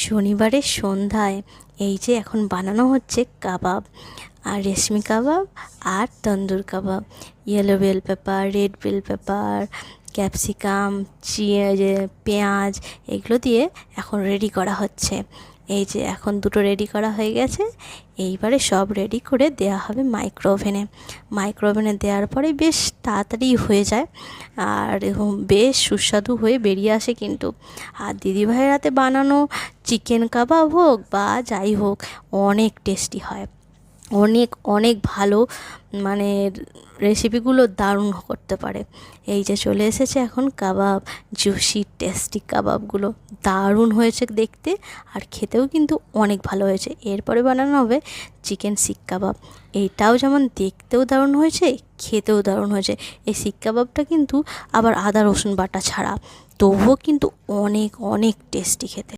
শনিবারের সন্ধ্যায় এই যে এখন বানানো হচ্ছে কাবাব, আর রেশমি কাবাব আর তন্দুর কাবাব। Yellow bell pepper, red bell pepper, capsicum, পেঁয়াজ, এগুলো দিয়ে এখন রেডি করা হচ্ছে। এই যে এখন দুটো রেডি করা হয়ে গেছে, এইবারে সব রেডি করে দেওয়া হবে মাইক্রো ওভেনে দেওয়ার পরে বেশ তাড়াতাড়ি হয়ে যায় আর বেশ সুস্বাদু হয়ে বেরিয়ে আসে কিন্তু। আর দিদিভাইয়ের হাতে বানানো চিকেন কাবাব হোক বা যাই হোক, অনেক টেস্টি হয়, অনেক অনেক ভালো, মানে রেসিপিগুলো দারুণ করতে পারে। এই যে চলে এসেছে এখন কাবাব, জুসি টেস্টি কাবাবগুলো দারুণ হয়েছে দেখতে, আর খেতেও কিন্তু অনেক ভালো হয়েছে। এরপরে বানানো হবে চিকেন শিক কাবাব। এইটাও যেমন দেখতেও দারুণ হয়েছে, খেতেও দারুণ হয়েছে। এই শিক কাবাবটা কিন্তু আবার আদা রসুন বাটা ছাড়া, তবুও কিন্তু অনেক অনেক টেস্টি খেতে।